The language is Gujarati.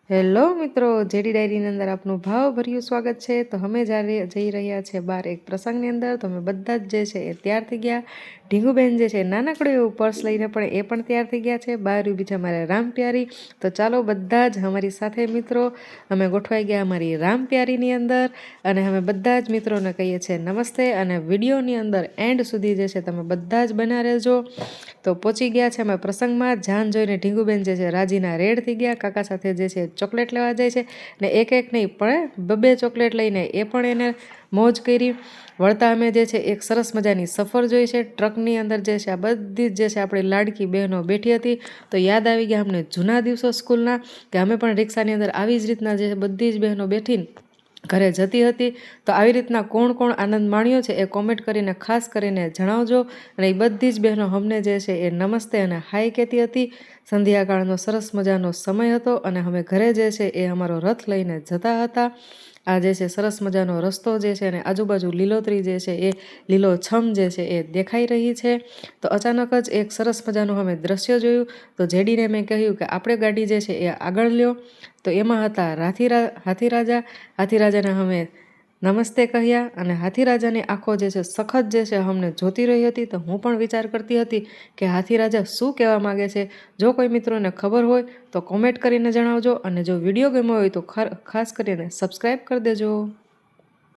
હેલો મિત્રો, જેડી ડાયરીની અંદર આપનું ભાવભર્યું સ્વાગત છે। તો અમે જ્યારે જઈ રહ્યા છે બહાર એક પ્રસંગની અંદર, તો અમે બધા જ જે છે એ તૈયાર થઈ ગયા। ઢીંગુબેન જે છે નાનકડું એવું પર્સ લઈને પણ એ પણ તૈયાર થઈ ગયા છે। બહાર ઊભી છે અમારે રામપ્યારી। તો ચાલો બધા જ અમારી સાથે મિત્રો અમે ગોઠવાઈ ગયા અમારી રામપ્યારીની અંદર, અને અમે બધા જ મિત્રોને કહીએ છીએ નમસ્તે। અને વિડીયોની અંદર એન્ડ સુધી જે છે તમે બધા જ બના રહેજો। તો પહોંચી ગયા છે અમે પ્રસંગમાં। જાન જોઈને ઢીંગુબેન જે છે રાજીના રેડ થઈ ગયા। કાકા સાથે જે છે ચોકલેટ લેવા જાય છે, ને એક એક નહીં પણ બે ચોકલેટ લઈને એ પણ એને મોજ કરી। વળતા અમે જે છે એક સરસ મજાની સફર જોઈ છે। ટ્રકની અંદર જે છે આ બધી જ જે છે આપણી લાડકી બહેનો બેઠી હતી। તો યાદ આવી ગયા અમને જૂના દિવસો સ્કૂલના, કે અમે પણ રિક્ષાની અંદર આવી જ રીતના જે બધી જ બહેનો બેઠીને ઘરે જતી હતી। તો આવી રીતના કોણ કોણ આનંદ માણ્યો છે એ કોમેન્ટ કરીને ખાસ કરીને જણાવજો। અને એ બધી જ બહેનો અમને જે છે એ નમસ્તે અને હાય કહેતી હતી। સંધ્યાકાળનો સરસ મજાનો સમય હતો, અને અમે ઘરે જે છે એ અમારો રથ લઈને જતા હતા। આ જે છે સરસ મજાનો રસ્તો જે છે ને આજુબાજુ લીલોતરી જે છે એ લીલોછમ જે છે એ દેખાઈ રહી છે। તો અચાનક જ એક સરસ મજાનું અમે દ્રશ્ય જોયું। તો જેડીને મેં કહ્યું કે આપણે ગાડી જે છે એ આગળ લ્યો। તો એમાં હતા હાથીરાજા। હાથીરાજાને અમે નમસ્તે કહ્યા, અને હાથીરાજાની આંખો જે છે સખત જે છે અમને જોતી રહી હતી। તો હું પણ વિચાર કરતી હતી કે હાથીરાજા શું કહેવા માગે છે। જો કોઈ મિત્રોને ખબર હોય તો કોમેન્ટ કરીને જણાવજો, અને જો વિડીયો ગમ્યો હોય તો ખાસ કરીને સબસ્ક્રાઈબ કરી દેજો।